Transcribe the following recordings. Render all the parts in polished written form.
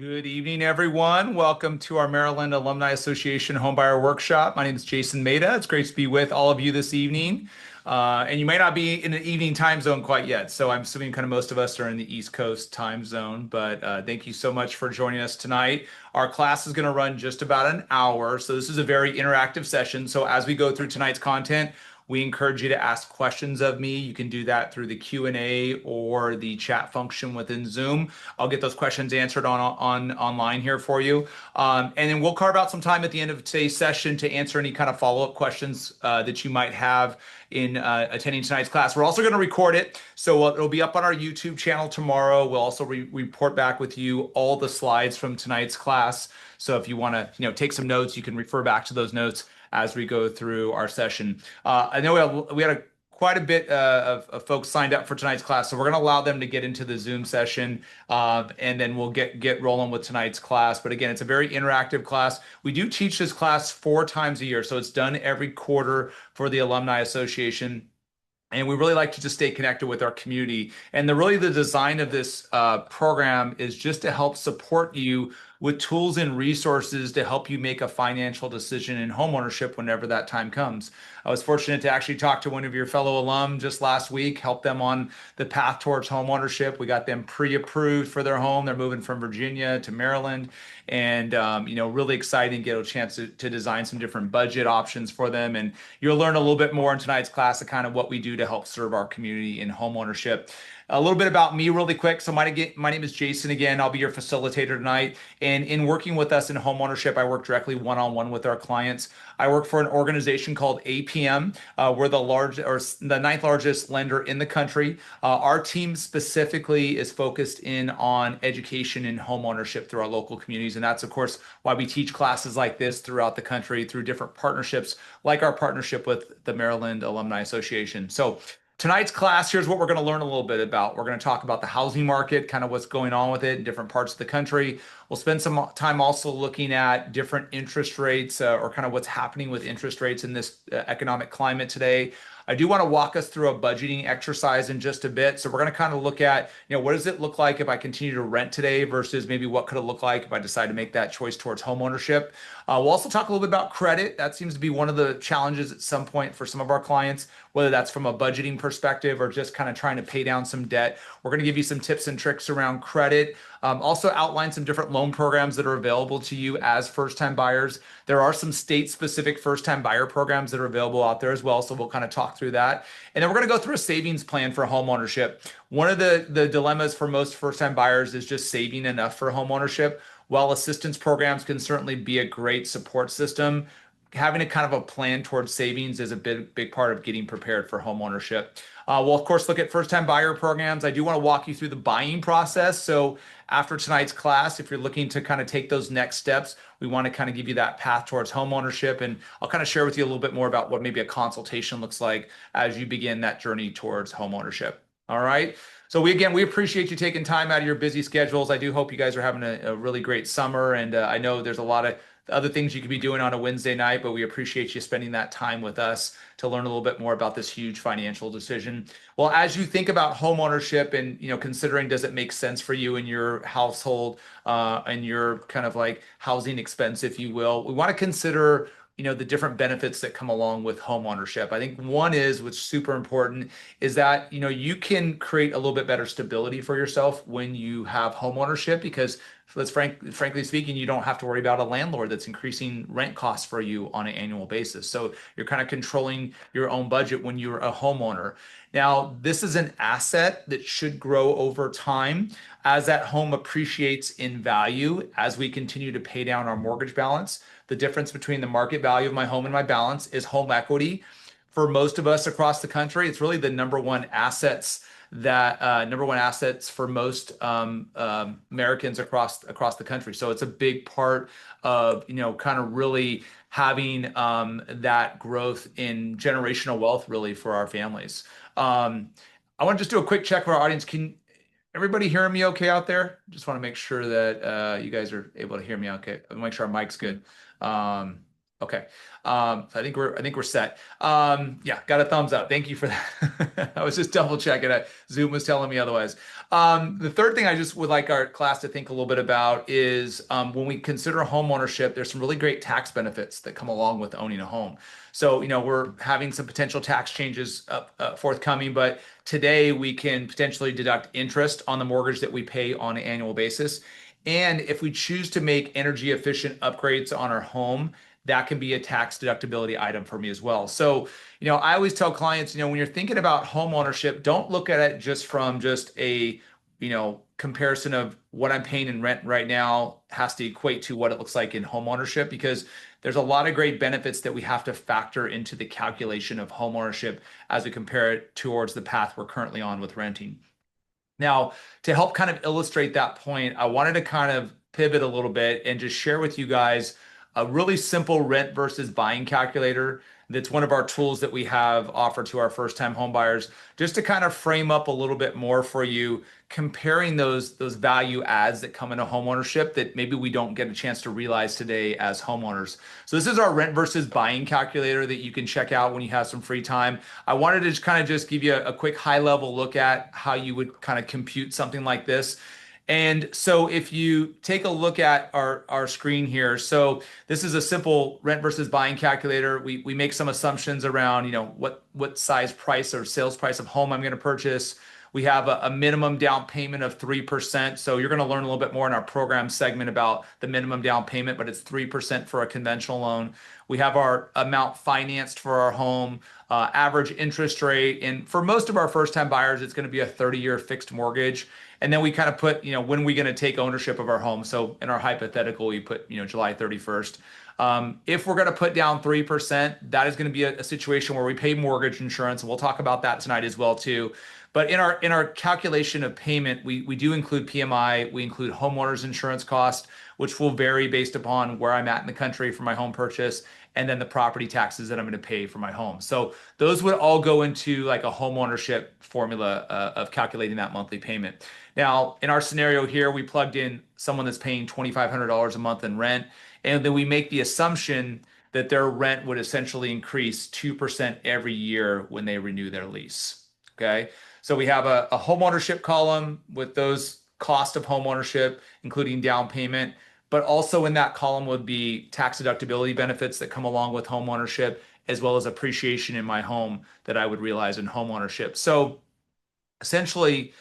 Good evening, everyone. Welcome to our Maryland Alumni Association Homebuyer Workshop. My name is Jason Maida. It's great to be with all of you this evening. And you may not be in an evening time zone quite yet, so I'm assuming kind of most of us are in the East Coast time zone. But thank you so much for joining us tonight. Our class is going to run just about an hour, so this is a very interactive session. So as we go through tonight's content, we encourage you to ask questions of me. You can do that through the Q&A or the chat function within Zoom. I'll get those questions answered on online here for you. And then we'll carve out some time at the end of today's session to answer any kind of follow-up questions that you might have in attending tonight's class. We're also going to record it, so it'll be up on our YouTube channel tomorrow. We'll also report back with you all the slides from tonight's class. So if you want to, take some notes, you can refer back to those notes as we go through our session. I know we had quite a bit of folks signed up for tonight's class, so we're going to allow them to get into the Zoom session, and then we'll get rolling with tonight's class. But again, it's a very interactive class. We do teach this class 4 times a year, so it's done every quarter for the Alumni Association. And we really like to just stay connected with our community. And the design of this program is just to help support you with tools and resources to help you make a financial decision in homeownership whenever that time comes. I was fortunate to actually talk to one of your fellow alum just last week, help them on the path towards homeownership. We got them pre-approved for their home. They're moving from Virginia to Maryland, and really exciting to get a chance to design some different budget options for them. And you'll learn a little bit more in tonight's class of kind of what we do to help serve our community in homeownership. A little bit about me really quick. So my name is Jason again. I'll be your facilitator tonight. And in working with us in homeownership, I work directly one-on-one with our clients. I work for an organization called APM. We're the ninth largest lender in the country. Our team specifically is focused in on education and homeownership through our local communities. And that's, of course, why we teach classes like this throughout the country through different partnerships, like our partnership with the Maryland Alumni Association. So tonight's class, here's what we're going to learn a little bit about. We're going to talk about the housing market, kind of what's going on with it in different parts of the country. We'll spend some time also looking at different interest rates or kind of what's happening with interest rates in this economic climate today. I do want to walk us through a budgeting exercise in just a bit. So we're going to kind of look at, what does it look like if I continue to rent today versus maybe what could it look like if I decide to make that choice towards homeownership. We'll also talk a little bit about credit. That seems to be one of the challenges at some point for some of our clients, whether that's from a budgeting perspective or just kind of trying to pay down some debt. We're going to give you some tips and tricks around credit. Also outline some different loan programs that are available to you as first-time buyers. There are some state-specific first-time buyer programs that are available out there as well, so we'll kind of talk through that. And then we're going to go through a savings plan for homeownership. One of the dilemmas for most first-time buyers is just saving enough for homeownership. While assistance programs can certainly be a great support system, having a kind of a plan towards savings is a big part of getting prepared for homeownership. We'll, of course, look at first-time buyer programs. I do want to walk you through the buying process. So after tonight's class, if you're looking to kind of take those next steps, we want to kind of give you that path towards homeownership. And I'll kind of share with you a little bit more about what maybe a consultation looks like as you begin that journey towards homeownership. All right. So we appreciate you taking time out of your busy schedules. I do hope you guys are having a really great summer. And I know there's a lot of other things you could be doing on a Wednesday night, but we appreciate you spending that time with us to learn a little bit more about this huge financial decision. Well, as you think about homeownership and, considering does it make sense for you in your household and your kind of like housing expense, if you will, we want to consider the different benefits that come along with home ownership. I think one is, what's super important, is that, you can create a little bit better stability for yourself when you have home ownership, because frankly speaking, you don't have to worry about a landlord that's increasing rent costs for you on an annual basis. So you're kind of controlling your own budget when you're a homeowner. Now, this is an asset that should grow over time as that home appreciates in value as we continue to pay down our mortgage balance. The difference between the market value of my home and my balance is home equity. For most of us across the country, it's really the number one assets for most Americans across the country. So it's a big part of kind of really having that growth in generational wealth really for our families. I want to just do a quick check for our audience. Can everybody hear me okay out there? Just want to make sure that you guys are able to hear me okay. I'll make sure our mic's good. Okay. So I think we're set. Yeah, got a thumbs up. Thank you for that. I was just double checking it. Zoom was telling me otherwise. The third thing I just would like our class to think a little bit about is when we consider home ownership, there's some really great tax benefits that come along with owning a home. So, we're having some potential tax changes forthcoming, but today we can potentially deduct interest on the mortgage that we pay on an annual basis. And if we choose to make energy efficient upgrades on our home, that can be a tax deductibility item for me as well. So, I always tell clients, when you're thinking about home ownership, don't look at it just from just a, comparison of what I'm paying in rent right now has to equate to what it looks like in home ownership, because there's a lot of great benefits that we have to factor into the calculation of home ownership as we compare it towards the path we're currently on with renting. Now, to help kind of illustrate that point, I wanted to kind of pivot a little bit and just share with you guys a really simple rent versus buying calculator. That's one of our tools that we have offered to our first-time home buyers, just to kind of frame up a little bit more for you, comparing those value adds that come into homeownership that maybe we don't get a chance to realize today as homeowners. So this is our rent versus buying calculator that you can check out when you have some free time. I wanted to just give you a quick high-level look at how you would kind of compute something like this. And so if you take a look at our screen here, so this is a simple rent versus buying calculator. We make some assumptions around, what size price or sales price of home I'm going to purchase. We have a minimum down payment of 3%. So you're going to learn a little bit more in our program segment about the minimum down payment, but it's 3% for a conventional loan. We have our amount financed for our home, average interest rate. And for most of our first-time buyers, it's going to be a 30-year fixed mortgage. And then we kind of put, when are we going to take ownership of our home? So in our hypothetical, we put, July 31st. If we're going to put down 3%, that is going to be a situation where we pay mortgage insurance. And we'll talk about that tonight as well, too. But in our calculation of payment, we do include PMI, we include homeowners insurance cost, which will vary based upon where I'm at in the country for my home purchase, and then the property taxes that I'm going to pay for my home. So those would all go into like a home ownership formula of calculating that monthly payment. Now, in our scenario here, we plugged in someone that's paying $2,500 a month in rent, and then we make the assumption that their rent would essentially increase 2% every year when they renew their lease. Okay. So we have a home ownership column with those cost of home ownership, including down payment, but also in that column would be tax deductibility benefits that come along with home ownership, as well as appreciation in my home that I would realize in home ownership. So essentially,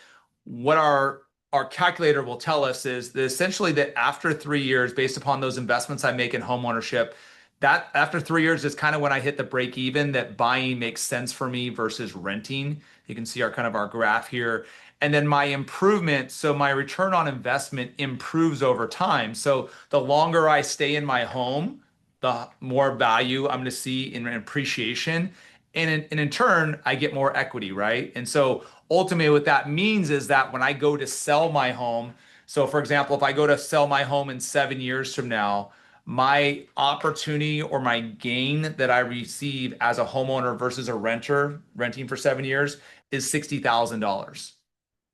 what our calculator will tell us is that essentially that after 3 years, based upon those investments I make in home ownership, that after 3 years is kind of when I hit the break even, that buying makes sense for me versus renting. You can see our graph here. And then my improvement, so my return on investment improves over time. So the longer I stay in my home, the more value I'm going to see in appreciation. And in turn, I get more equity, right? And so ultimately what that means is that when I go to sell my home, so for example, if I go to sell my home in 7 years from now, my opportunity or my gain that I receive as a homeowner versus a renter renting for 7 years is $60,000.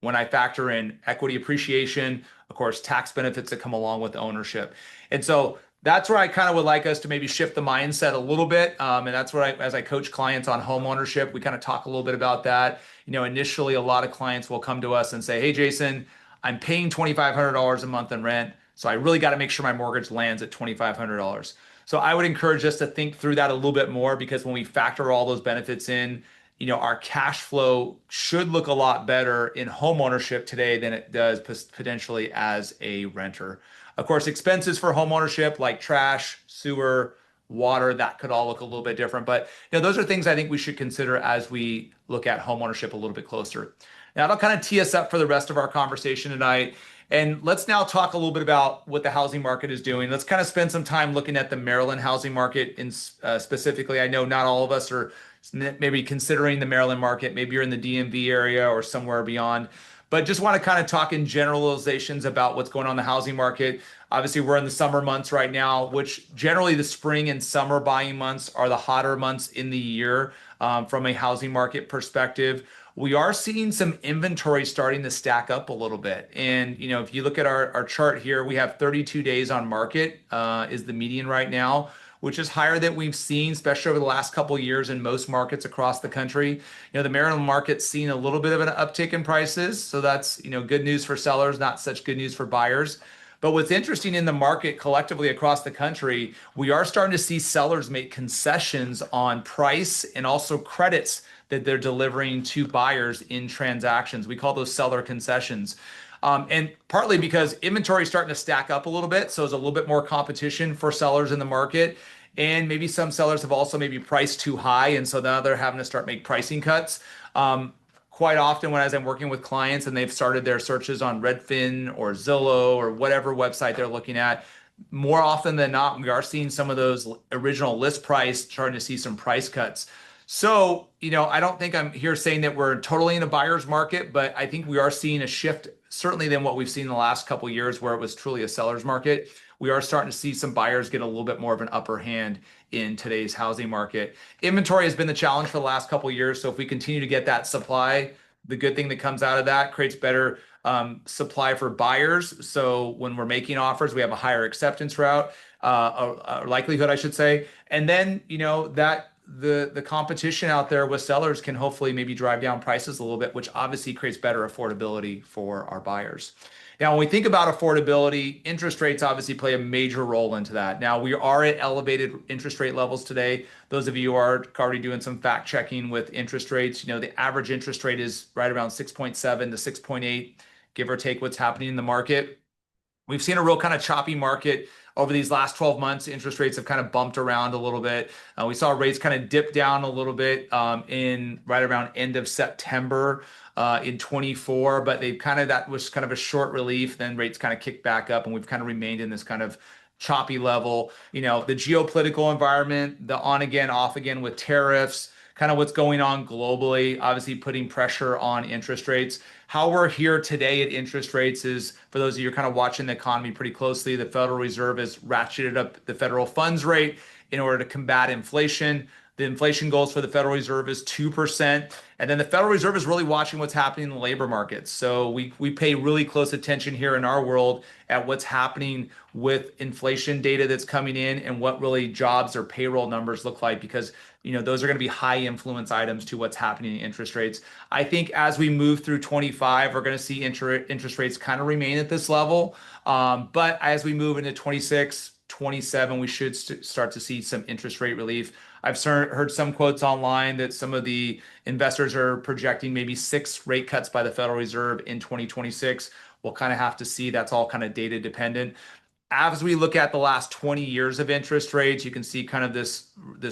When I factor in equity appreciation, of course, tax benefits that come along with ownership. And so that's where I kind of would like us to maybe shift the mindset a little bit. And that's where as I coach clients on home ownership, we kind of talk a little bit about that. Initially, a lot of clients will come to us and say, hey, Jason, I'm paying $2,500 a month in rent. So I really got to make sure my mortgage lands at $2,500. So I would encourage us to think through that a little bit more, because when we factor all those benefits in, our cash flow should look a lot better in home ownership today than it does potentially as a renter. Of course, expenses for home ownership like trash, sewer, water, that could all look a little bit different. But those are things I think we should consider as we look at home ownership a little bit closer. Now, that'll kind of tee us up for the rest of our conversation tonight. And let's now talk a little bit about what the housing market is doing. Let's kind of spend some time looking at the Maryland housing market specifically. I know not all of us are maybe considering the Maryland market. Maybe you're in the DMV area or somewhere beyond. But just want to kind of talk in generalizations about what's going on in the housing market. Obviously, we're in the summer months right now, which generally the spring and summer buying months are the hotter months in the year from a housing market perspective. We are seeing some inventory starting to stack up a little bit. And, if you look at our chart here, we have 32 days on market is the median right now. which is higher than we've seen, especially over the last couple of years in most markets across the country. The Maryland market's seen a little bit of an uptick in prices, so that's, good news for sellers, not such good news for buyers. But what's interesting in the market collectively across the country, we are starting to see sellers make concessions on price and also credits that they're delivering to buyers in transactions. We call those seller concessions. And partly because inventory is starting to stack up a little bit, so there's a little bit more competition for sellers in the market. And maybe some sellers have also maybe priced too high, and so now they're having to start make pricing cuts. Quite often, when as I'm working with clients and they've started their searches on Redfin or Zillow or whatever website they're looking at, more often than not, we are seeing some of those original list price starting to see some price cuts. So, I don't think I'm here saying that we're totally in a buyer's market, but I think we are seeing a shift, certainly than what we've seen in the last couple of years where it was truly a seller's market. We are starting to see some buyers get a little bit more of an upper hand in today's housing market. Inventory has been the challenge for the last couple of years. So if we continue to get that supply, the good thing that comes out of that creates better supply for buyers. So when we're making offers, we have a higher acceptance route, a likelihood, I should say. And then, that the competition out there with sellers can hopefully maybe drive down prices a little bit, which obviously creates better affordability for our buyers. Now, when we think about affordability, interest rates obviously play a major role into that. Now, we are at elevated interest rate levels today. Those of you who are already doing some fact checking with interest rates, the average interest rate is right around 6.7 to 6.8, give or take what's happening in the market. We've seen a real kind of choppy market over these last 12 months. Interest rates have kind of bumped around a little bit. We saw rates kind of dip down a little bit in right around end of September in 24, but that was kind of a short relief. Then rates kind of kicked back up, and we've kind of remained in this kind of choppy level. The geopolitical environment, the on again, off again with tariffs, kind of what's going on globally, obviously putting pressure on interest rates. How we're here today at interest rates is, for those of you who are kind of watching the economy pretty closely, the Federal Reserve has ratcheted up the federal funds rate in order to combat inflation. The inflation goals for the Federal Reserve is 2%. And then the Federal Reserve is really watching what's happening in the labor markets. So we pay really close attention here in our world at what's happening with inflation data that's coming in and what really jobs or payroll numbers look like, because those are going to be high influence items to what's happening in interest rates. I think as we move through 25, we're going to see interest rates kind of remain at this level. But as we move into 26, 27, we should start to see some interest rate relief. I've heard some quotes online that some of the investors are projecting maybe 6 rate cuts by the Federal Reserve in 2026. We'll kind of have to see. That's all kind of data dependent. As we look at the last 20 years of interest rates, you can see kind of this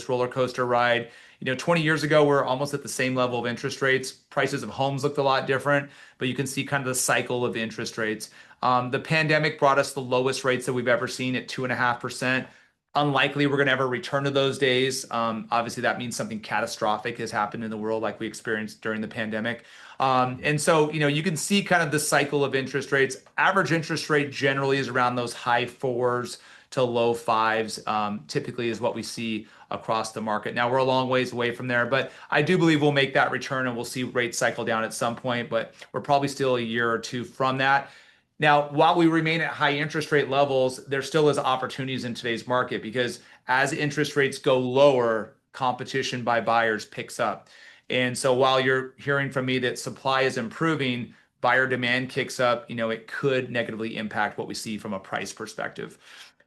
roller coaster ride. 20 years ago, we're almost at the same level of interest rates. Prices of homes looked a lot different, but you can see kind of the cycle of interest rates. The pandemic brought us the lowest rates that we've ever seen at 2.5%. Unlikely we're going to ever return to those days. Obviously, that means something catastrophic has happened in the world like we experienced during the pandemic. And so, you can see kind of the cycle of interest rates. Average interest rate generally is around those high 4s to low 5s, typically is what we see across the market. Now, we're a long ways away from there, but I do believe we'll make that return and we'll see rates cycle down at some point, but we're probably still a year or two from that. Now, while we remain at high interest rate levels, there still is opportunities in today's market, because as interest rates go lower, competition by buyers picks up. And so while you're hearing from me that supply is improving, buyer demand kicks up, it could negatively impact what we see from a price perspective.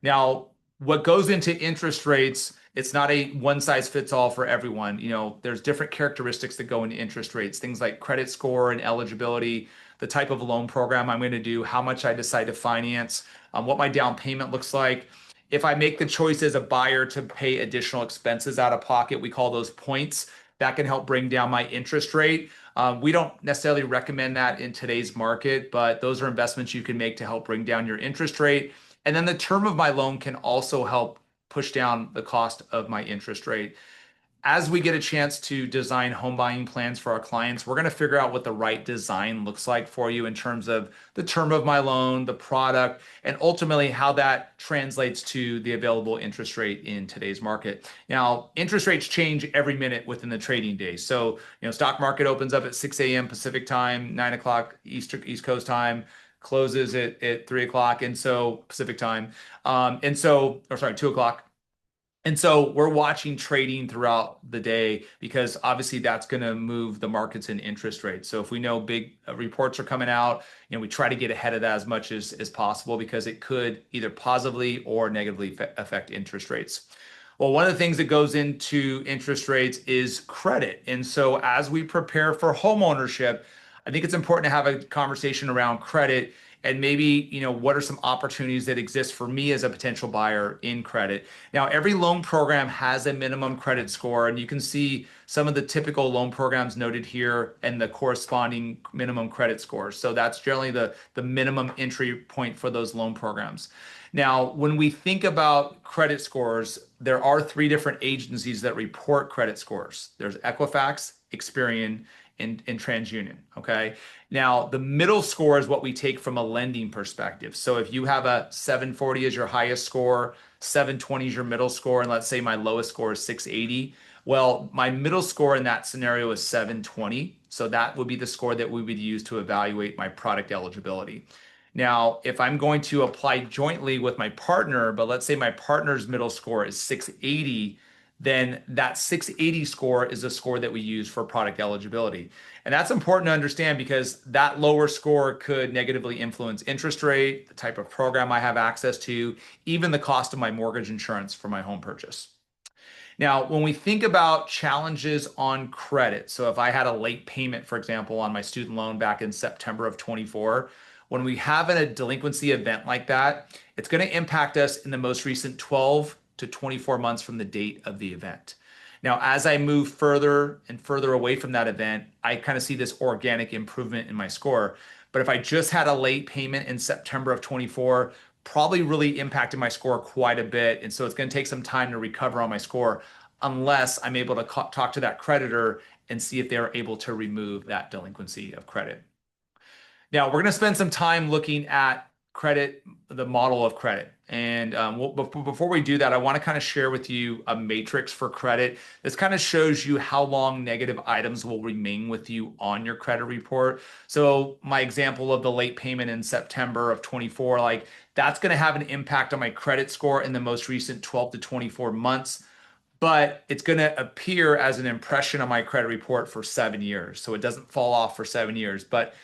Now, what goes into interest rates, it's not a one size fits all for everyone. There's different characteristics that go into interest rates, things like credit score and eligibility, the type of loan program I'm going to do, how much I decide to finance, what my down payment looks like. If I make the choice as a buyer to pay additional expenses out of pocket, we call those points. That can help bring down my interest rate. We don't necessarily recommend that in today's market, but those are investments you can make to help bring down your interest rate. And then the term of my loan can also help push down the cost of my interest rate. As we get a chance to design home buying plans for our clients, we're going to figure out what the right design looks like for you in terms of the term of my loan, the product, and ultimately how that translates to the available interest rate in today's market. Now, interest rates change every minute within the trading day. So, stock market opens up at 6 a.m. Pacific time, 9 o'clock East Coast time, closes at 3 o'clock, and so Pacific time. 2 o'clock. And so we're watching trading throughout the day because obviously that's going to move the markets and interest rates. So if we know big reports are coming out, we try to get ahead of that as much as possible because it could either positively or negatively affect interest rates. Well, one of the things that goes into interest rates is credit. And so as we prepare for home ownership, I think it's important to have a conversation around credit and maybe, what are some opportunities that exist for me as a potential buyer in credit. Now, every loan program has a minimum credit score, and you can see some of the typical loan programs noted here and the corresponding minimum credit scores. So that's generally the minimum entry point for those loan programs. Now, when we think about credit scores, there are three different agencies that report credit scores. There's Equifax, Experian, and TransUnion. Okay. Now, the middle score is what we take from a lending perspective. So if you have a 740 as your highest score, 720 is your middle score, and let's say my lowest score is 680, well, my middle score in that scenario is 720. So that would be the score that we would use to evaluate my product eligibility. Now, if I'm going to apply jointly with my partner, but let's say my partner's middle score is 680, then that 680 score is a score that we use for product eligibility. And that's important to understand because that lower score could negatively influence interest rate, the type of program I have access to, even the cost of my mortgage insurance for my home purchase. Now, when we think about challenges on credit, so if I had a late payment, for example, on my student loan back in September of 24, when we have a delinquency event like that, it's going to impact us in the most recent 12 to 24 months from the date of the event. Now, as I move further and further away from that event, I kind of see this organic improvement in my score. But if I just had a late payment in September of 24, probably really impacted my score quite a bit. And so it's going to take some time to recover on my score unless I'm able to talk to that creditor and see if they're able to remove that delinquency of credit. Now, we're going to spend some time looking at credit, the model of credit. And before we do that, I want to kind of share with you a matrix for credit. This kind of shows you how long negative items will remain with you on your credit report. So my example of the late payment in September of 24, like that's going to have an impact on my credit score in the most recent 12 to 24 months, but it's going to appear as an impression on my credit report for 7 years. So it doesn't fall off for 7 years, but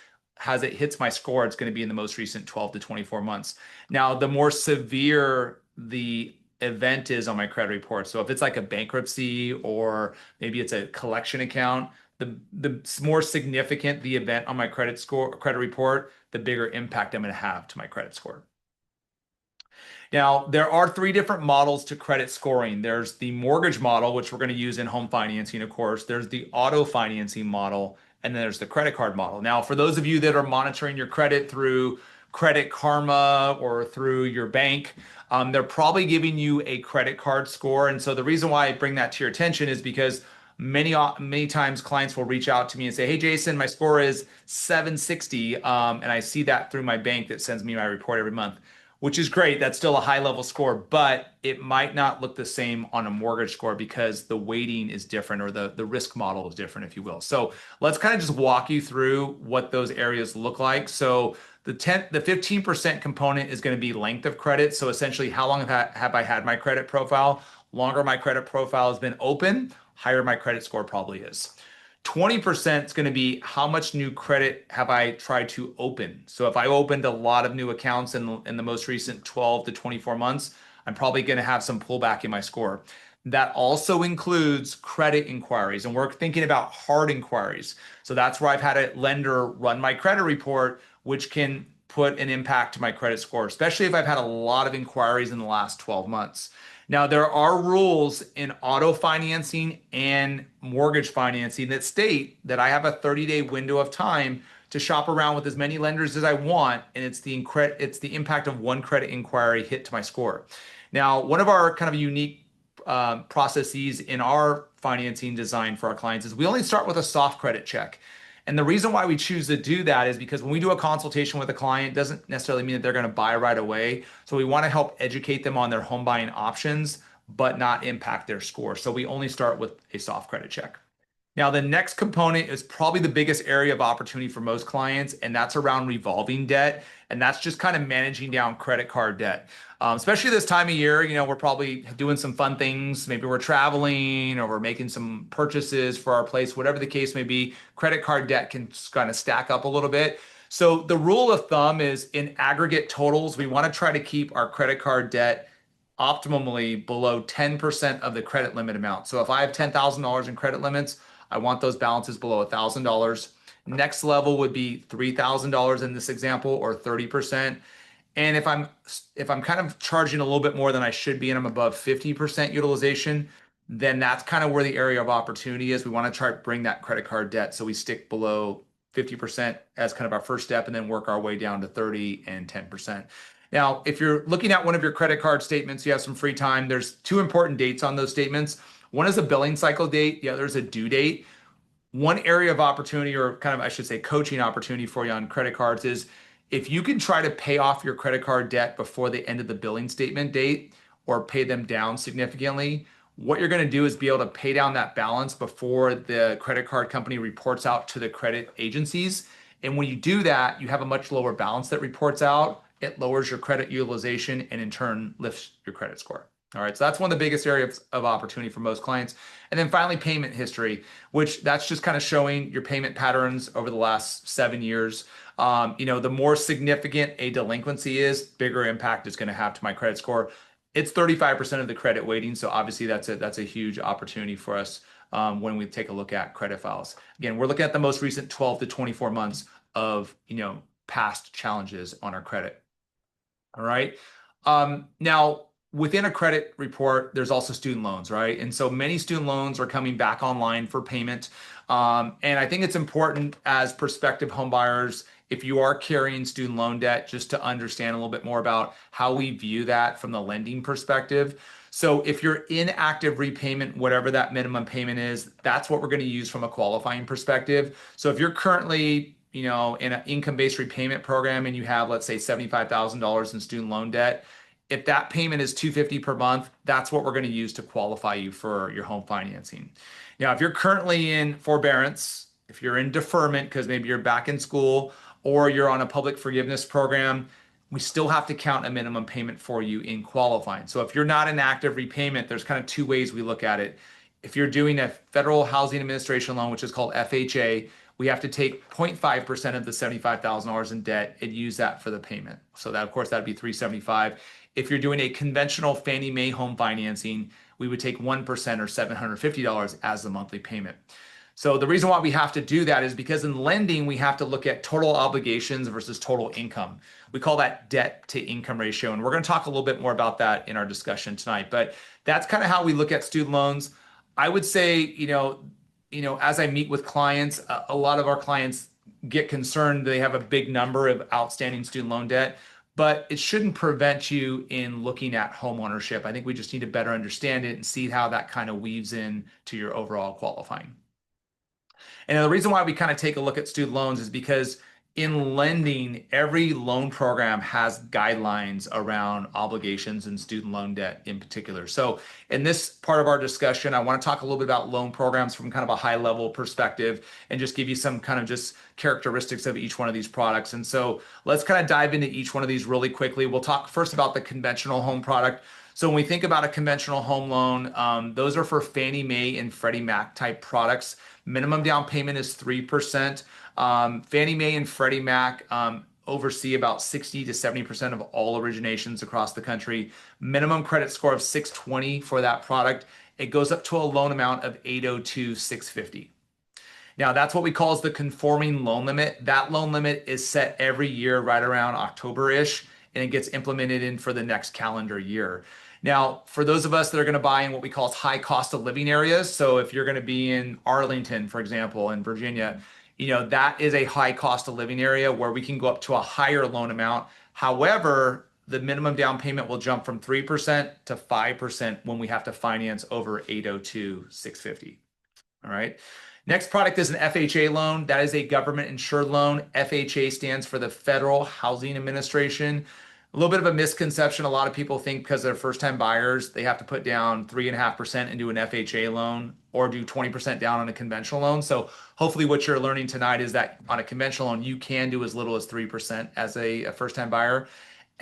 as it hits my score, it's going to be in the most recent 12 to 24 months. Now, the more severe the event is on my credit report, so if it's like a bankruptcy or maybe it's a collection account, the more significant the event on my credit report, the bigger impact I'm going to have to my credit score. Now, there are three different models to credit scoring. There's the mortgage model, which we're going to use in home financing, of course. There's the auto financing model, and then there's the credit card model. Now, for those of you that are monitoring your credit through Credit Karma or through your bank, they're probably giving you a credit card score. And so the reason why I bring that to your attention is because many times clients will reach out to me and say, "Hey, Jason, my score is 760," and I see that through my bank that sends me my report every month, which is great. That's still a high level score, but it might not look the same on a mortgage score because the weighting is different or the risk model is different, if you will. So let's kind of just walk you through what those areas look like. So the 15% component is going to be length of credit. So essentially, how long have I had my credit profile? Longer my credit profile has been open, higher my credit score probably is. 20% is going to be how much new credit have I tried to open. So if I opened a lot of new accounts in the most recent 12 to 24 months, I'm probably going to have some pullback in my score. That also includes credit inquiries, and we're thinking about hard inquiries. So that's where I've had a lender run my credit report, which can put an impact to my credit score, especially if I've had a lot of inquiries in the last 12 months. Now, there are rules in auto financing and mortgage financing that state that I have a 30-day window of time to shop around with as many lenders as I want, and it's the impact of one credit inquiry hit to my score. Now, one of our kind of unique processes in our financing design for our clients is we only start with a soft credit check. And the reason why we choose to do that is because when we do a consultation with a client, it doesn't necessarily mean that they're going to buy right away. So we want to help educate them on their home buying options, but not impact their score. So we only start with a soft credit check. Now, the next component is probably the biggest area of opportunity for most clients, and that's around revolving debt. And that's just kind of managing down credit card debt. Especially this time of year, we're probably doing some fun things. Maybe we're traveling or we're making some purchases for our place, whatever the case may be. Credit card debt can kind of stack up a little bit. So the rule of thumb is in aggregate totals, we want to try to keep our credit card debt optimally below 10% of the credit limit amount. So if I have $10,000 in credit limits, I want those balances below $1,000. Next level would be $3,000 in this example, or 30%. And if I'm kind of charging a little bit more than I should be and I'm above 50% utilization, then that's kind of where the area of opportunity is. We want to try to bring that credit card debt so we stick below 50% as kind of our first step, and then work our way down to 30 and 10%. Now, if you're looking at one of your credit card statements, you have some free time. There's two important dates on those statements. One is a billing cycle date. The other is a due date. One area of opportunity, or kind of, I should say, coaching opportunity for you on credit cards is if you can try to pay off your credit card debt before the end of the billing statement date or pay them down significantly, what you're going to do is be able to pay down that balance before the credit card company reports out to the credit agencies. And when you do that, you have a much lower balance that reports out. It lowers your credit utilization and in turn lifts your credit score. All right, so that's one of the biggest areas of opportunity for most clients. And then finally, payment history, which that's just kind of showing your payment patterns over the last 7 years. The more significant a delinquency is, bigger impact it's going to have to my credit score. It's 35% of the credit weighting, so obviously that's a huge opportunity for us when we take a look at credit files. Again, we're looking at the most recent 12 to 24 months of past challenges on our credit. All right. Now, within a credit report, there's also student loans, right? And so many student loans are coming back online for payment. And I think it's important as prospective home buyers, if you are carrying student loan debt, just to understand a little bit more about how we view that from the lending perspective. So if you're in active repayment, whatever that minimum payment is, that's what we're going to use from a qualifying perspective. So if you're currently in an income-based repayment program and you have, let's say, $75,000 in student loan debt, if that payment is $250 per month, that's what we're going to use to qualify you for your home financing. Now, if you're currently in forbearance, if you're in deferment because maybe you're back in school or you're on a public forgiveness program, we still have to count a minimum payment for you in qualifying. So if you're not in active repayment, there's kind of two ways we look at it. If you're doing a Federal Housing Administration loan, which is called FHA, we have to take 0.5% of the $75,000 in debt and use that for the payment. So that, of course, that'd be $375. If you're doing a conventional Fannie Mae home financing, we would take 1% or $750 as the monthly payment. So the reason why we have to do that is because in lending, we have to look at total obligations versus total income. We call that debt to income ratio. And we're going to talk a little bit more about that in our discussion tonight. But that's kind of how we look at student loans. I would say, as I meet with clients, a lot of our clients get concerned they have a big number of outstanding student loan debt, but it shouldn't prevent you in looking at home ownership. I think we just need to better understand it and see how that kind of weaves in to your overall qualifying. And the reason why we kind of take a look at student loans is because in lending, every loan program has guidelines around obligations and student loan debt in particular. So in this part of our discussion, I want to talk a little bit about loan programs from kind of a high level perspective and just give you some kind of just characteristics of each one of these products. And so let's kind of dive into each one of these really quickly. We'll talk first about the conventional home product. So when we think about a conventional home loan, those are for Fannie Mae and Freddie Mac type products. Minimum down payment is 3%. Fannie Mae and Freddie Mac oversee about 60 to 70% of all originations across the country. Minimum credit score of 620 for that product. It goes up to a loan amount of 802,650. Now, that's what we call as the conforming loan limit. That loan limit is set every year right around October-ish, and it gets implemented in for the next calendar year. Now, for those of us that are going to buy in what we call high cost of living areas, so if you're going to be in Arlington, for example, in Virginia, that is a high cost of living area where we can go up to a higher loan amount. However, the minimum down payment will jump from 3% to 5% when we have to finance over 802,650. All right. Next product is an FHA loan. That is a government insured loan. FHA stands for the Federal Housing Administration. A little bit of a misconception. A lot of people think because they're first-time buyers, they have to put down 3.5% into an FHA loan or do 20% down on a conventional loan. So hopefully what you're learning tonight is that on a conventional loan, you can do as little as 3% as a first-time buyer.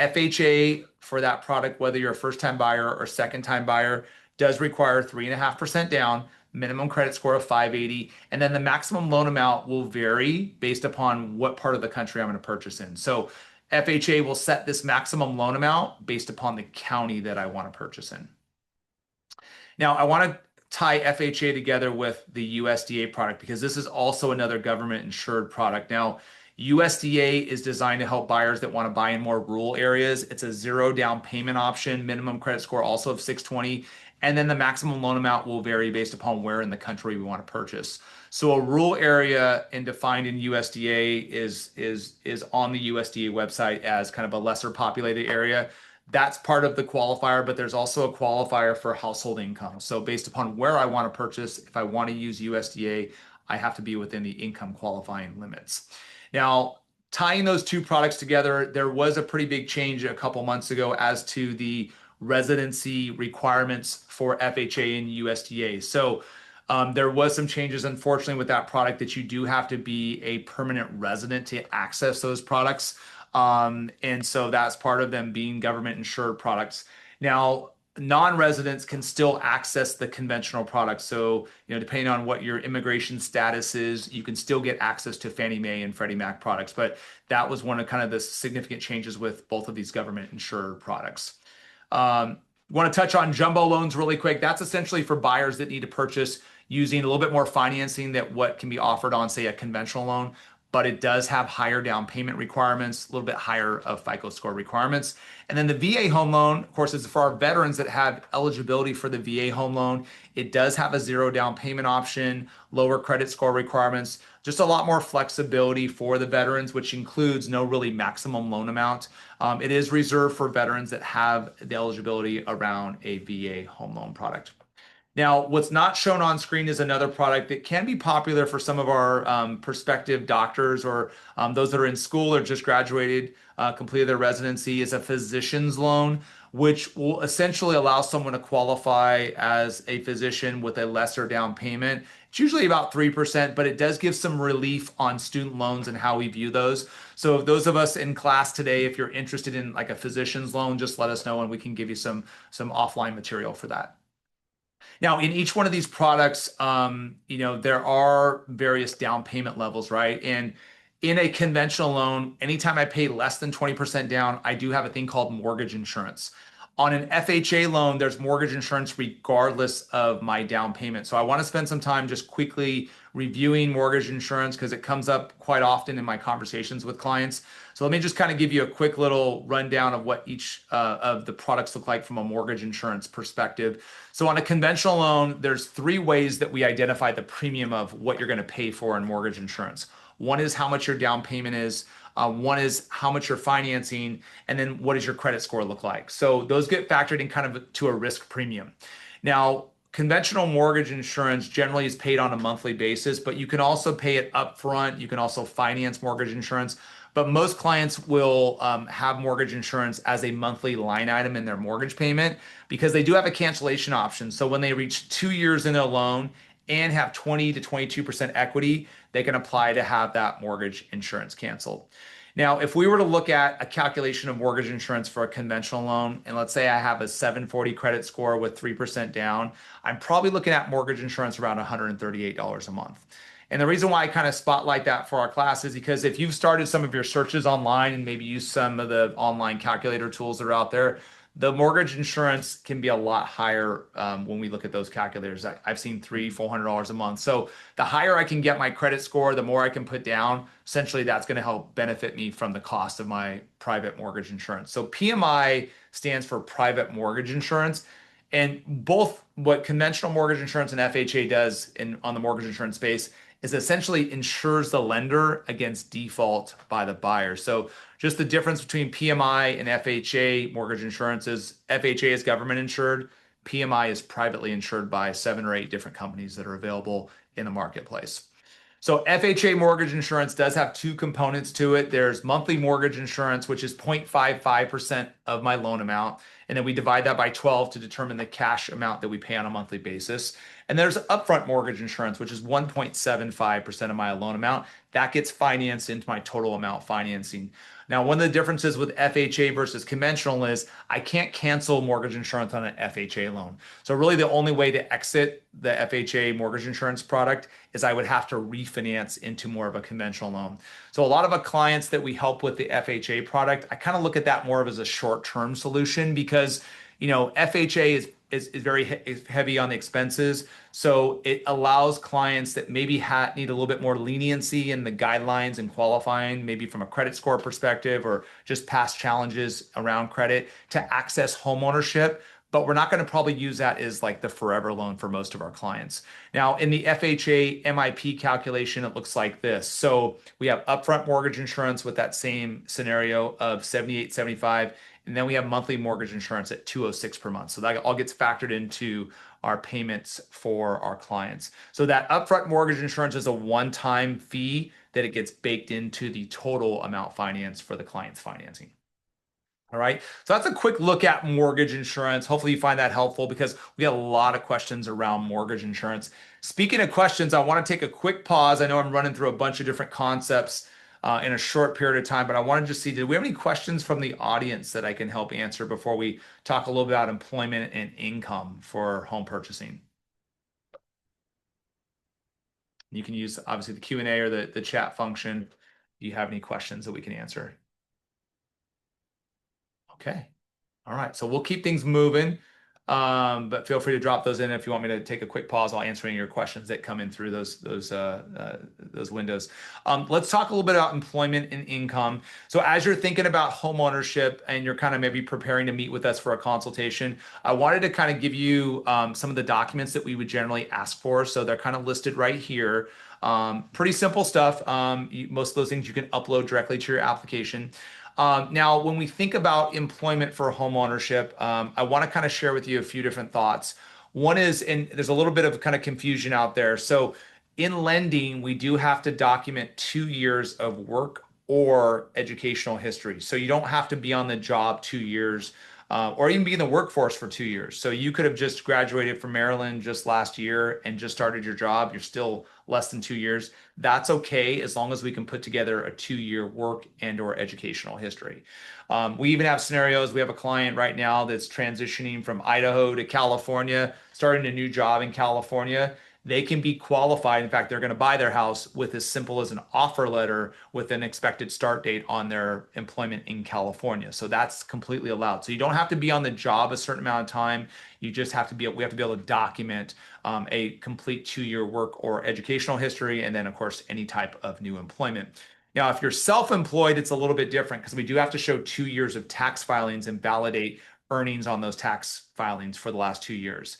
FHA for that product, whether you're a first-time buyer or second-time buyer, does require 3.5% down, minimum credit score of 580, and then the maximum loan amount will vary based upon what part of the country I'm going to purchase in. So FHA will set this maximum loan amount based upon the county that I want to purchase in. Now, I want to tie FHA together with the USDA product because this is also another government insured product. Now, USDA is designed to help buyers that want to buy in more rural areas. It's a zero down payment option, minimum credit score also of 620, and then the maximum loan amount will vary based upon where in the country we want to purchase. So a rural area and defined in USDA is on the USDA website as kind of a lesser populated area. That's part of the qualifier, but there's also a qualifier for household income. So based upon where I want to purchase, if I want to use USDA, I have to be within the income qualifying limits. Now, tying those two products together, there was a pretty big change a couple months ago as to the residency requirements for FHA and USDA. So there was some changes, unfortunately, with that product that you do have to be a permanent resident to access those products. And so that's part of them being government insured products. Now, non-residents can still access the conventional products. So, depending on what your immigration status is, you can still get access to Fannie Mae and Freddie Mac products. But that was one of kind of the significant changes with both of these government insured products. Want to touch on jumbo loans really quick. That's essentially for buyers that need to purchase using a little bit more financing than what can be offered on, say, a conventional loan, but it does have higher down payment requirements, a little bit higher of FICO score requirements. And then the VA home loan, of course, is for our veterans that have eligibility for the VA home loan. It does have a zero down payment option, lower credit score requirements, just a lot more flexibility for the veterans, which includes no really maximum loan amount. It is reserved for veterans that have the eligibility around a VA home loan product. Now, what's not shown on screen is another product that can be popular for some of our prospective doctors or those that are in school or just graduated, completed their residency, is a physician's loan, which will essentially allow someone to qualify as a physician with a lesser down payment. It's usually about 3%, but it does give some relief on student loans and how we view those. So if those of us in class today, if you're interested in like a physician's loan, just let us know and we can give you some offline material for that. Now, in each one of these products, there are various down payment levels, right? And in a conventional loan, anytime I pay less than 20% down, I do have a thing called mortgage insurance. On an FHA loan, there's mortgage insurance regardless of my down payment. So I want to spend some time just quickly reviewing mortgage insurance because it comes up quite often in my conversations with clients. So let me just kind of give you a quick little rundown of what each of the products look like from a mortgage insurance perspective. So on a conventional loan, there's three ways that we identify the premium of what you're going to pay for in mortgage insurance. One is how much your down payment is. One is how much you're financing, and then what does your credit score look like? So those get factored in kind of to a risk premium. Now, conventional mortgage insurance generally is paid on a monthly basis, but you can also pay it upfront. You can also finance mortgage insurance, but most clients will have mortgage insurance as a monthly line item in their mortgage payment because they do have a cancellation option. So when they reach 2 years in a loan and have 20 to 22% equity, they can apply to have that mortgage insurance canceled. Now, if we were to look at a calculation of mortgage insurance for a conventional loan, and let's say I have a 740 credit score with 3% down, I'm probably looking at mortgage insurance around $138 a month. And the reason why I kind of spotlight that for our class is because if you've started some of your searches online and maybe use some of the online calculator tools that are out there, the mortgage insurance can be a lot higher when we look at those calculators. I've seen $300-$400 a month. So the higher I can get my credit score, the more I can put down. Essentially, that's going to help benefit me from the cost of my private mortgage insurance. So PMI stands for private mortgage insurance. And both what conventional mortgage insurance and FHA does on the mortgage insurance space is essentially insures the lender against default by the buyer. So just the difference between PMI and FHA mortgage insurance is FHA is government insured, PMI is privately insured by 7 or 8 different companies that are available in the marketplace. So FHA mortgage insurance does have two components to it. There's monthly mortgage insurance, which is 0.55% of my loan amount. And then we divide that by 12 to determine the cash amount that we pay on a monthly basis. And there's upfront mortgage insurance, which is 1.75% of my loan amount. That gets financed into my total amount financing. Now, one of the differences with FHA versus conventional is I can't cancel mortgage insurance on an FHA loan. So really the only way to exit the FHA mortgage insurance product is I would have to refinance into more of a conventional loan. So a lot of the clients that we help with the FHA product, I kind of look at that more of as a short-term solution because, FHA is very heavy on the expenses. So it allows clients that maybe need a little bit more leniency in the guidelines and qualifying, maybe from a credit score perspective or just past challenges around credit to access homeownership. But we're not going to probably use that as like the forever loan for most of our clients. Now, in the FHA MIP calculation, it looks like this. So we have upfront mortgage insurance with that same scenario of 78.75, and then we have monthly mortgage insurance at 206 per month. So that all gets factored into our payments for our clients. So that upfront mortgage insurance is a one-time fee that it gets baked into the total amount financed for the client's financing. All right, so that's a quick look at mortgage insurance. Hopefully you find that helpful because we got a lot of questions around mortgage insurance. Speaking of questions, I want to take a quick pause. I know I'm running through a bunch of different concepts in a short period of time, but I wanted to see, did we have any questions from the audience that I can help answer before we talk a little bit about employment and income for home purchasing? You can use obviously the Q&A or the chat function. Do you have any questions that we can answer? Okay. All right. So we'll keep things moving. But feel free to drop those in if you want me to take a quick pause while answering your questions that come in through those windows. Let's talk a little bit about employment and income. So as you're thinking about home ownership and you're kind of maybe preparing to meet with us for a consultation, I wanted to kind of give you some of the documents that we would generally ask for. So they're kind of listed right here. Pretty simple stuff. Most of those things you can upload directly to your application. Now, when we think about employment for home ownership, I want to kind of share with you a few different thoughts. One is, and there's a little bit of kind of confusion out there. So in lending, we do have to document 2 years of work or educational history. So you don't have to be on the job 2 years or even be in the workforce for 2 years. So you could have just graduated from Maryland just last year and just started your job. You're still less than 2 years. That's okay as long as we can put together a 2-year work and or educational history. We even have scenarios. We have a client right now that's transitioning from Idaho to California, starting a new job in California. They can be qualified. In fact, they're going to buy their house with as simple as an offer letter with an expected start date on their employment in California. So that's completely allowed. So you don't have to be on the job a certain amount of time. You just have to we have to be able to document a complete 2-year work or educational history, and then of course, any type of new employment. Now, if you're self-employed, it's a little bit different because we do have to show 2 years of tax filings and validate earnings on those tax filings for the last 2 years.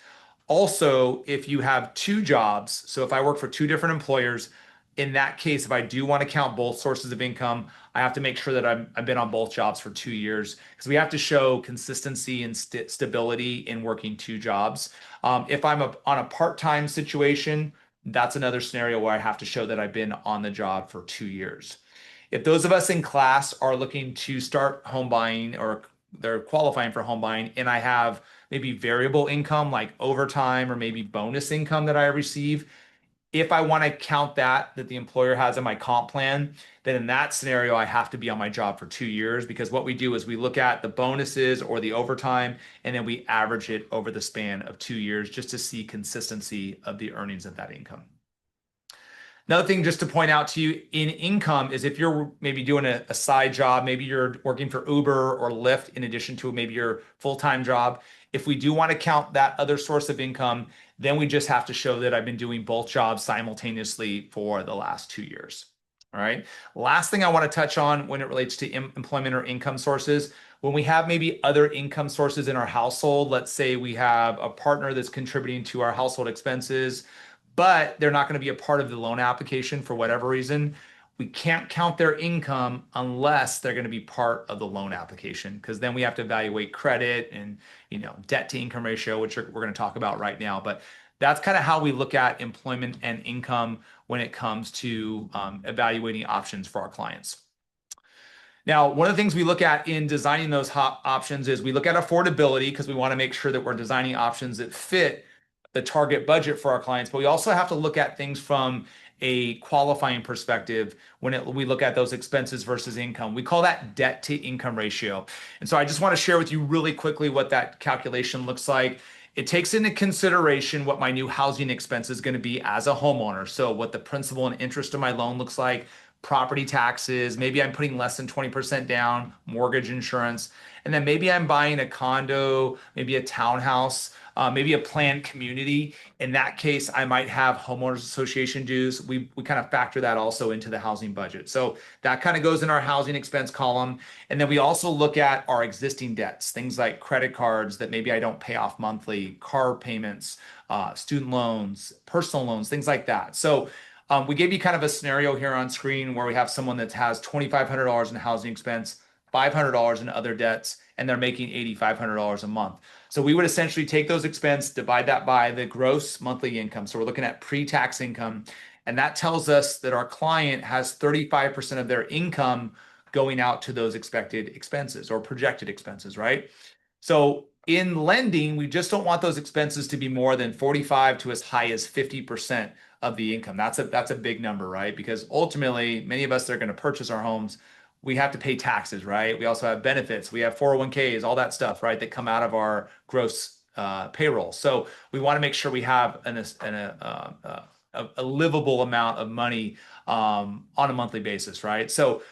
Also, if you have two jobs, so if I work for two different employers, in that case, if I do want to count both sources of income, I have to make sure that I've been on both jobs for 2 years because we have to show consistency and stability in working two jobs. If I'm on a part-time situation, that's another scenario where I have to show that I've been on the job for 2 years. If those of us in class are looking to start home buying or they're qualifying for home buying and I have maybe variable income like overtime or maybe bonus income that I receive, if I want to count that the employer has in my comp plan, then in that scenario, I have to be on my job for 2 years because what we do is we look at the bonuses or the overtime and then we average it over the span of 2 years just to see consistency of the earnings of that income. Another thing just to point out to you in income is if you're maybe doing a side job, maybe you're working for Uber or Lyft in addition to maybe your full-time job. If we do want to count that other source of income, then we just have to show that I've been doing both jobs simultaneously for the last 2 years. All right. Last thing I want to touch on when it relates to employment or income sources, when we have maybe other income sources in our household, let's say we have a partner that's contributing to our household expenses, but they're not going to be a part of the loan application for whatever reason. We can't count their income unless they're going to be part of the loan application because then we have to evaluate credit and debt to income ratio, which we're going to talk about right now. But That's kind of how we look at employment and income when it comes to evaluating options for our clients. Now, one of the things we look at in designing those options is we look at affordability because we want to make sure that we're designing options that fit the target budget for our clients. But we also have to look at things from a qualifying perspective when we look at those expenses versus income. We call that debt to income ratio. And so I just want to share with you really quickly what that calculation looks like. It takes into consideration what my new housing expense is going to be as a homeowner. So what the principal and interest of my loan looks like, property taxes, maybe I'm putting less than 20% down, mortgage insurance, and then maybe I'm buying a condo, maybe a townhouse, maybe a planned community. In that case, I might have homeowners association dues. We kind of factor that also into the housing budget. So that kind of goes in our housing expense column. And then we also look at our existing debts, things like credit cards that maybe I don't pay off monthly, car payments, student loans, personal loans, things like that. So we gave you kind of a scenario here on screen where we have someone that has $2,500 in housing expense, $500 in other debts, and they're making $8,500 a month. So we would essentially take those expenses, divide that by the gross monthly income. So we're looking at pre-tax income, and that tells us that our client has 35% of their income going out to those expected expenses or projected expenses, right? So in lending, we just don't want those expenses to be more than 45 to as high as 50% of the income. That's a big number, right? Because ultimately, many of us that are going to purchase our homes, we have to pay taxes, right? We also have benefits. We have 401ks, all that stuff, right? That come out of our gross payroll. So we want to make sure we have a livable amount of money on a monthly basis, right? So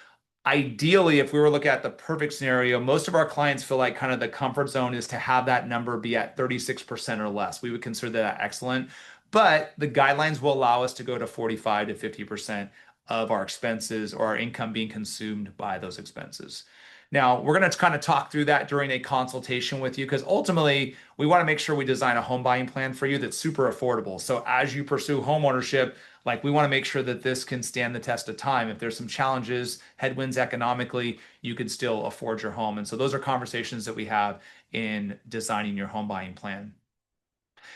ideally, if we were looking at the perfect scenario, most of our clients feel like kind of the comfort zone is to have that number be at 36% or less. We would consider that excellent, but the guidelines will allow us to go to 45 to 50% of our expenses or our income being consumed by those expenses. Now, we're going to kind of talk through that during a consultation with you because ultimately we want to make sure we design a home buying plan for you that's super affordable. So as you pursue home ownership, like we want to make sure that this can stand the test of time. If there's some challenges, headwinds economically, you can still afford your home. And so those are conversations that we have in designing your home buying plan.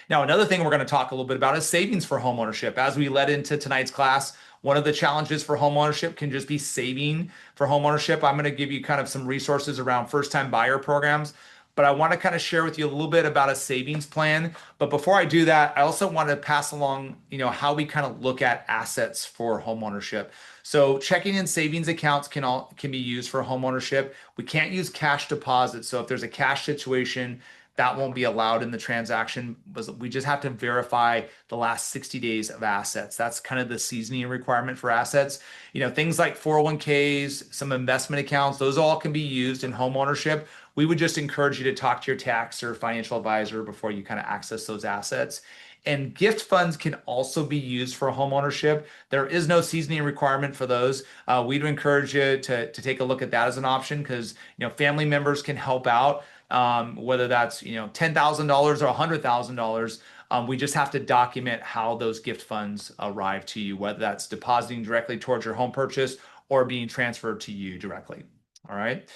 Now, another thing we're going to talk a little bit about is savings for home ownership. As we led into tonight's class, one of the challenges for home ownership can just be saving for home ownership. I'm going to give you kind of some resources around first-time buyer programs, but I want to kind of share with you a little bit about a savings plan. But before I do that, I also want to pass along, how we kind of look at assets for home ownership. So checking and savings accounts can be used for home ownership. We can't use cash deposits. So if there's a cash situation, that won't be allowed in the transaction. We just have to verify the last 60 days of assets. That's kind of the seasoning requirement for assets. Things like 401ks, some investment accounts, those all can be used in home ownership. We would just encourage you to talk to your tax or financial advisor before you kind of access those assets. And gift funds can also be used for home ownership. There is no seasoning requirement for those. We'd encourage you to take a look at that as an option because family members can help out. Whether that's $10,000 or $100,000, we just have to document how those gift funds arrive to you, whether that's depositing directly towards your home purchase or being transferred to you directly. All right.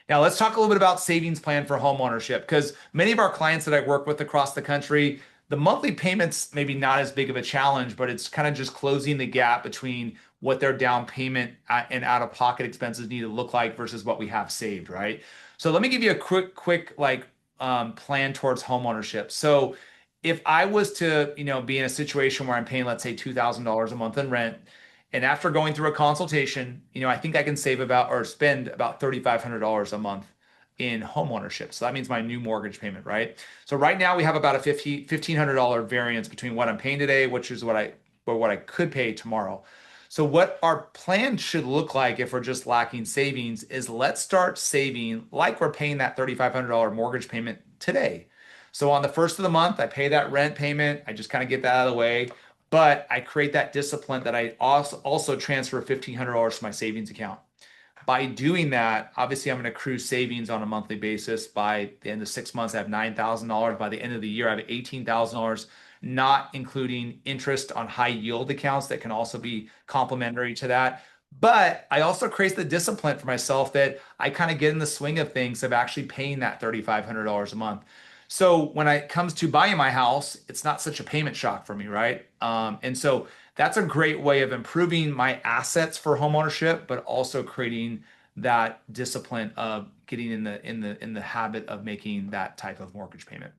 Now let's talk a little bit about savings plan for home ownership because many of our clients that I work with across the country, the monthly payments maybe not as big of a challenge, but it's kind of just closing the gap between what their down payment and out-of-pocket expenses need to look like versus what we have saved, right? So let me give you a quick plan towards home ownership. So if I was to, be in a situation where I'm paying, let's say $2,000 a month in rent, and after going through a consultation, I think I can save or spend about $3,500 a month in home ownership. So that means my new mortgage payment, right? So right now we have about a $1,500 variance between what I'm paying today, which is what I could pay tomorrow. So what our plan should look like if we're just lacking savings is let's start saving like we're paying that $3,500 mortgage payment today. So on the first of the month, I pay that rent payment. I just kind of get that out of the way, but I create that discipline that I also transfer $1,500 to my savings account. By doing that, obviously I'm going to accrue savings on a monthly basis. By the end of 6 months, I have $9,000. By the end of the year, I have $18,000, not including interest on high yield accounts that can also be complementary to that. But I also create the discipline for myself that I kind of get in the swing of things of actually paying that $3,500 a month. So when it comes to buying my house, it's not such a payment shock for me, right? And so that's a great way of improving my assets for homeownership, but also creating that discipline of getting in the habit of making that type of mortgage payment.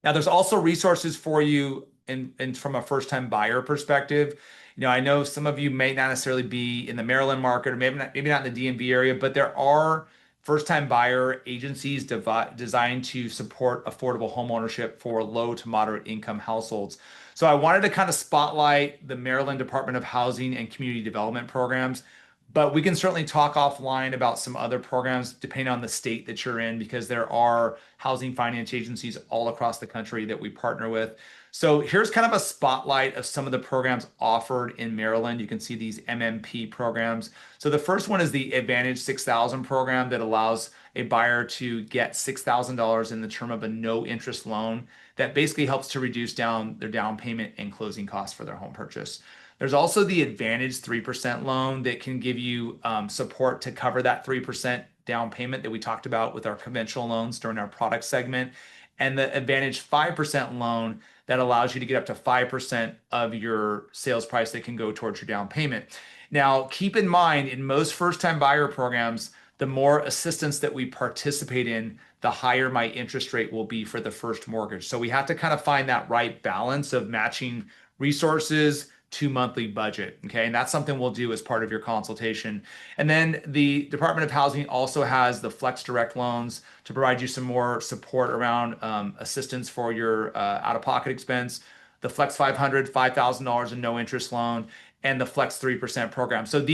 Now, there's also resources for you in from a first-time buyer perspective. I know some of you may not necessarily be in the Maryland market or maybe not in the DMV area, but there are first-time buyer agencies designed to support affordable home ownership for low to moderate income households. So I wanted to kind of spotlight the Maryland Department of Housing and Community Development programs, but we can certainly talk offline about some other programs depending on the state that you're in, because there are housing finance agencies all across the country that we partner with. So here's kind of a spotlight of some of the programs offered in Maryland. You can see these MMP programs. So the first one is the Advantage 6000 program that allows a buyer to get $6,000 in the term of a no interest loan that basically helps to reduce down their down payment and closing costs for their home purchase. There's also the Advantage 3% loan that can give you support to cover that 3% down payment that we talked about with our conventional loans during our product segment. And the Advantage 5% loan that allows you to get up to 5% of your sales price that can go towards your down payment. Now, keep in mind, in most first-time buyer programs, the more assistance that we participate in, the higher my interest rate will be for the first mortgage. So we have to kind of find that right balance of matching resources to monthly budget. Okay. And that's something we'll do as part of your consultation. And then the Department of Housing also has the Flex Direct loans to provide you some more support around assistance for your out-of-pocket expense, the Flex 500, $5,000 in no interest loan, and the Flex 3% program. So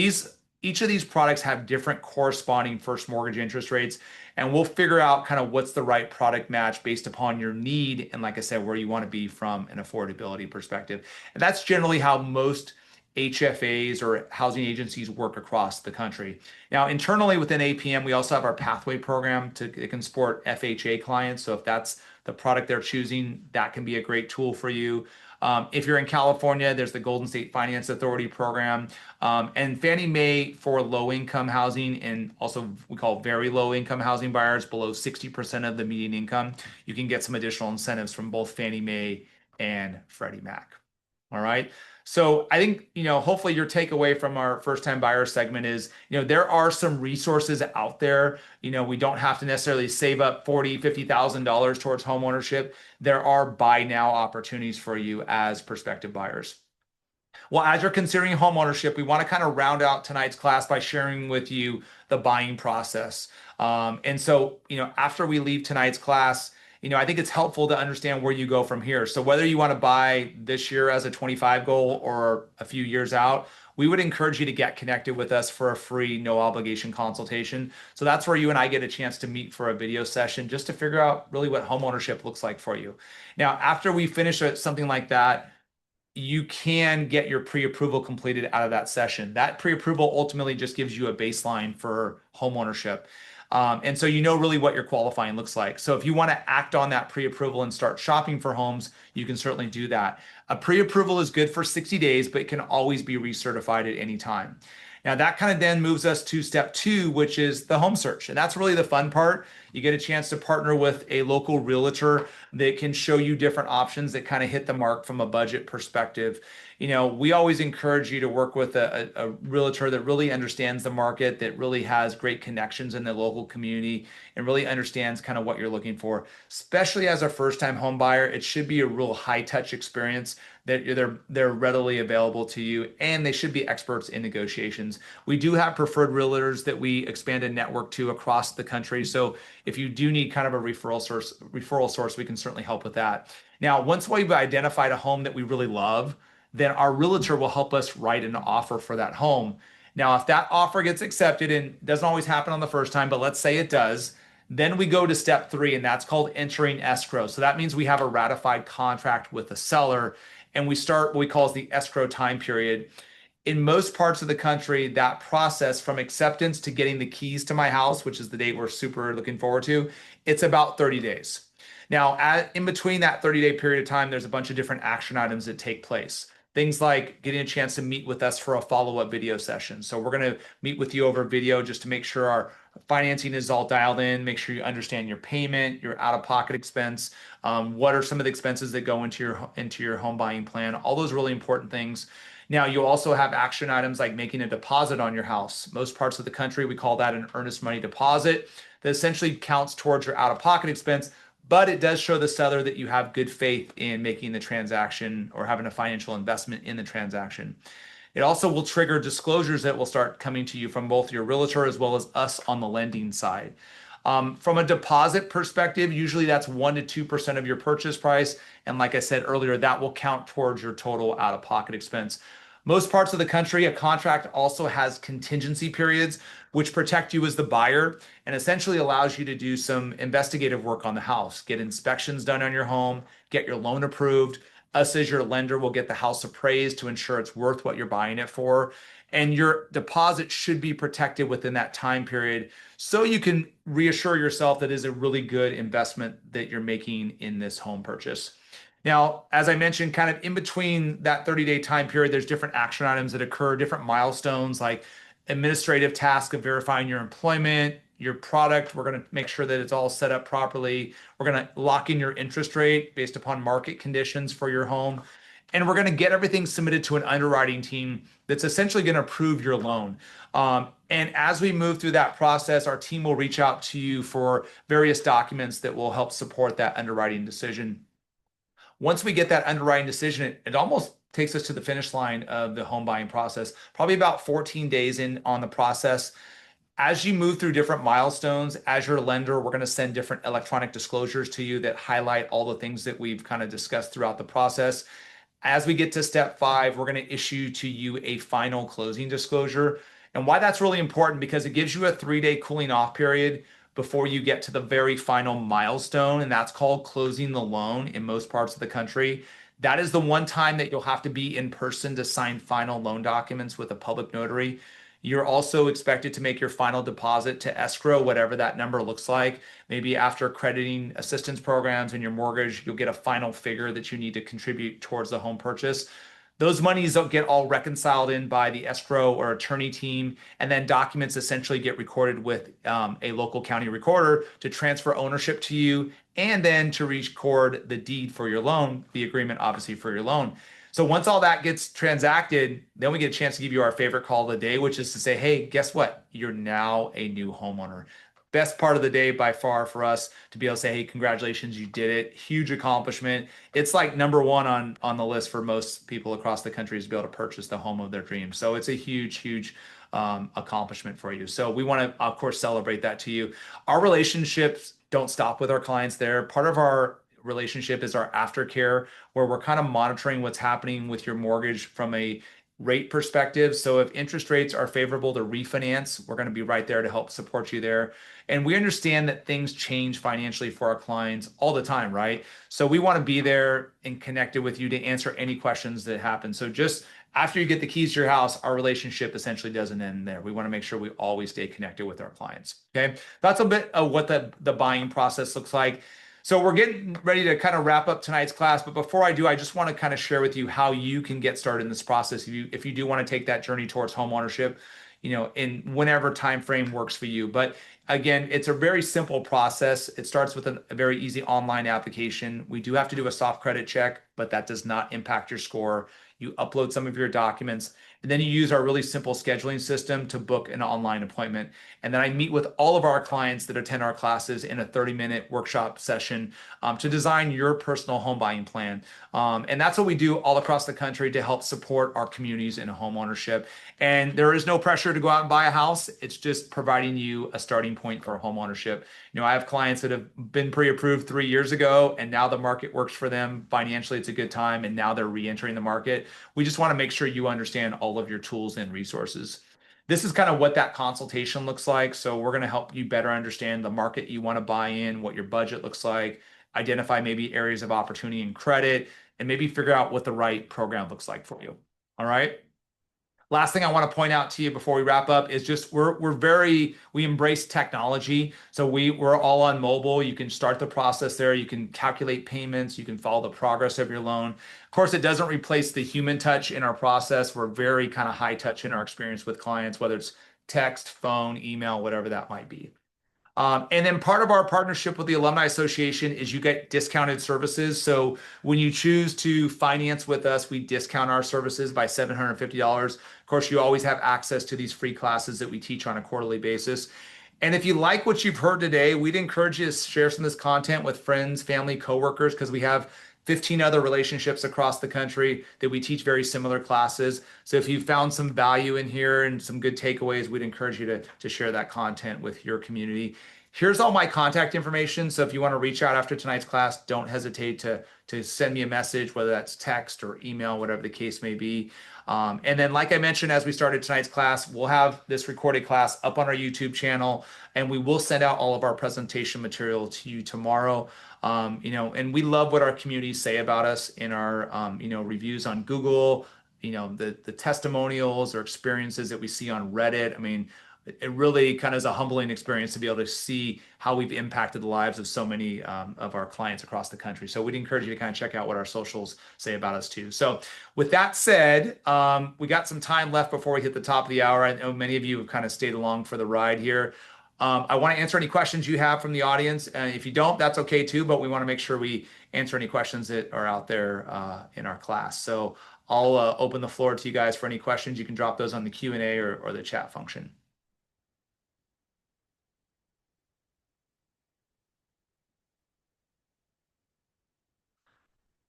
each of these products have different corresponding first mortgage interest rates, and we'll figure out kind of what's the right product match based upon your need and, like I said, where you want to be from an affordability perspective. And that's generally how most HFAs or housing agencies work across the country. Now, internally within APM, we also have our Pathway program it can support FHA clients. So if that's the product they're choosing, that can be a great tool for you. If you're in California, there's the Golden State Finance Authority program, and Fannie Mae for low-income housing, and also we call very low-income housing buyers below 60% of the median income. You can get some additional incentives from both Fannie Mae and Freddie Mac. All right. So I think, hopefully your takeaway from our first-time buyer segment is, there are some resources out there. We don't have to necessarily save up $40,000, $50,000 towards home ownership. There are buy now opportunities for you as prospective buyers. Well, as you're considering home ownership, we want to kind of round out tonight's class by sharing with you the buying process. And so, after we leave tonight's class, I think it's helpful to understand where you go from here. So whether you want to buy this year as a 25 goal or a few years out, we would encourage you to get connected with us for a free, no obligation consultation. So that's where you and I get a chance to meet for a video session just to figure out really what home ownership looks like for you. Now, after we finish something like that, you can get your pre-approval completed out of that session. That pre-approval ultimately just gives you a baseline for home ownership. And so really what your qualifying looks like. So if you want to act on that pre-approval and start shopping for homes, you can certainly do that. A pre-approval is good for 60 days, but it can always be recertified at any time. Now that kind of then moves us to step 2, which is the home search. And that's really the fun part. You get a chance to partner with a local realtor that can show you different options that kind of hit the mark from a budget perspective. We always encourage you to work with a realtor that really understands the market, that really has great connections in the local community, and really understands kind of what you're looking for. Especially as a first-time home buyer, it should be a real high-touch experience, that they're readily available to you, and they should be experts in negotiations. We do have preferred realtors that we expand a network to across the country. So if you do need kind of a referral source, we can certainly help with that. Now, once we've identified a home that we really love, then our realtor will help us write an offer for that home. Now, if that offer gets accepted, and it doesn't always happen on the first time, but let's say it does, then we go to step 3, and that's called entering escrow. So that means we have a ratified contract with the seller, and we start what we call the escrow time period. In most parts of the country, that process from acceptance to getting the keys to my house, which is the date we're super looking forward to, it's about 30 days. Now, in between that 30-day period of time, there's a bunch of different action items that take place. Things like getting a chance to meet with us for a follow-up video session. So we're going to meet with you over video just to make sure financing is all dialed in. Make sure you understand your payment, your out-of-pocket expense. What are some of the expenses that go into your home buying plan? All those really important things. Now, you also have action items like making a deposit on your house. Most parts of the country, we call that an earnest money deposit that essentially counts towards your out-of-pocket expense, but it does show the seller that you have good faith in making the transaction or having a financial investment in the transaction. It also will trigger disclosures that will start coming to you from both your realtor as well as us on the lending side. From a deposit perspective, usually that's 1 to 2% of your purchase price. And like I said earlier, that will count towards your total out-of-pocket expense. Most parts of the country, a contract also has contingency periods, which protect you as the buyer and essentially allows you to do some investigative work on the house, get inspections done on your home, get your loan approved. Us as your lender will get the house appraised to ensure it's worth what you're buying it for. And your deposit should be protected within that time period so you can reassure yourself that it is a really good investment that you're making in this home purchase. Now, as I mentioned, kind of in between that 30-day time period, there's different action items that occur, different milestones like administrative task of verifying your employment, your product. We're going to make sure that it's all set up properly. We're going to lock in your interest rate based upon market conditions for your home. And we're going to get everything submitted to an underwriting team that's essentially going to approve your loan. And as we move through that process, our team will reach out to you for various documents that will help support that underwriting decision. Once we get that underwriting decision, it almost takes us to the finish line of the home buying process, probably about 14 days in on the process. As you move through different milestones, as your lender, we're going to send different electronic disclosures to you that highlight all the things that we've kind of discussed throughout the process. As we get to step 5, we're going to issue to you a final closing disclosure. And why that's really important, because it gives you a 3-day cooling off period before you get to the very final milestone, and that's called closing the loan in most parts of the country. That is the one time that you'll have to be in person to sign final loan documents with a public notary. You're also expected to make your final deposit to escrow, whatever that number looks like. Maybe after crediting assistance programs and your mortgage, you'll get a final figure that you need to contribute towards the home purchase. Those monies don't get all reconciled in by the escrow or attorney team, and then documents essentially get recorded with a local county recorder to transfer ownership to you, and then to record the deed for your loan, the agreement obviously for your loan. So once all that gets transacted, then we get a chance to give you our favorite call of the day, which is to say, hey, guess what? You're now a new homeowner. Best part of the day by far for us to be able to say, hey, congratulations, you did it. Huge accomplishment. It's like number one on the list for most people across the country is to be able to purchase the home of their dreams. So it's a huge accomplishment for you. So we want to, of course, celebrate that to you. Our relationships don't stop with our clients there. Part of our relationship is our aftercare, where we're kind of monitoring what's happening with your mortgage from a rate perspective. So if interest rates are favorable to refinance, we're going to be right there to help support you there. And we understand that things change financially for our clients all the time, right? So we want to be there and connected with you to answer any questions that happen. So just after you get the keys to your house, our relationship essentially doesn't end there. We want to make sure we always stay connected with our clients. Okay. That's a bit of what the buying process looks like. So we're getting ready to kind of wrap up tonight's class. But before I do, I just want to kind of share with you how you can get started in this process if you do want to take that journey towards homeownership, in whenever time frame works for you. But again, it's a very simple process. It starts with a very easy online application. We do have to do a soft credit check, but that does not impact your score. You upload some of your documents, and then you use our really simple scheduling system to book an online appointment. And then I meet with all of our clients that attend our classes in a 30-minute workshop session to design your personal home buying plan. And that's what we do all across the country to help support our communities in home ownership. And there is no pressure to go out and buy a house. It's just providing you a starting point for home ownership. I have clients that have been pre-approved 3 years ago, and now the market works for them. Financially, it's a good time, and now they're re-entering the market. We just want to make sure you understand all of your tools and resources. This is kind of what that consultation looks like. So we're going to help you better understand the market you want to buy in, what your budget looks like, identify maybe areas of opportunity and credit, and maybe figure out what the right program looks like for you. All right. Last thing I want to point out to you before we wrap up is just we embrace technology. So we're all on mobile. You can start the process there. You can calculate payments. You can follow the progress of your loan. Of course, it doesn't replace the human touch in our process. We're very kind of high touch in our experience with clients, whether it's text, phone, email, whatever that might be. And then part of our partnership with the Alumni Association is you get discounted services. So when you choose to finance with us, we discount our services by $750. Of course, you always have access to these free classes that we teach on a quarterly basis. And if you like what you've heard today, we'd encourage you to share some of this content with friends, family, coworkers, because we have 15 other relationships across the country that we teach very similar classes. So if you found some value in here and some good takeaways, we'd encourage you to share that content with your community. Here's all my contact information. So if you want to reach out after tonight's class, don't hesitate to send me a message, whether that's text or email, whatever the case may be. And then, like I mentioned, as we started tonight's class, we'll have this recorded class up on our YouTube channel, and we will send out all of our presentation material to you tomorrow. And we love what our communities say about us in our, reviews on Google, the testimonials or experiences that we see on Reddit. I mean, it really kind of is a humbling experience to be able to see how we've impacted the lives of so many of our clients across the country. So we'd encourage you to kind of check out what our socials say about us too. So with that said, we got some time left before we hit the top of the hour. I know many of you have kind of stayed along for the ride here. I want to answer any questions you have from the audience. If you don't, that's okay too, but we want to make sure we answer any questions that are out there in our class. So I'll open the floor to you guys for any questions. You can drop those on the Q&A or the chat function.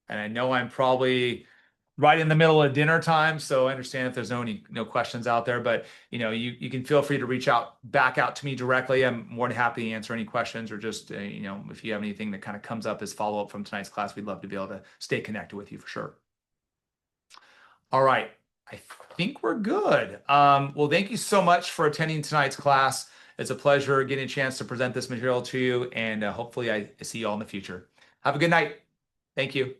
And I know I'm probably right in the middle of dinner time, so I understand if there's no questions out there, but you can feel free to reach back out to me directly. I'm more than happy to answer any questions, or just if you have anything that kind of comes up as follow-up from tonight's class, we'd love to be able to stay connected with you for sure. All right, I think we're good. Well, thank you so much for attending tonight's class. It's a pleasure getting a chance to present this material to you, and hopefully I see you all in the future. Have a good night. Thank you.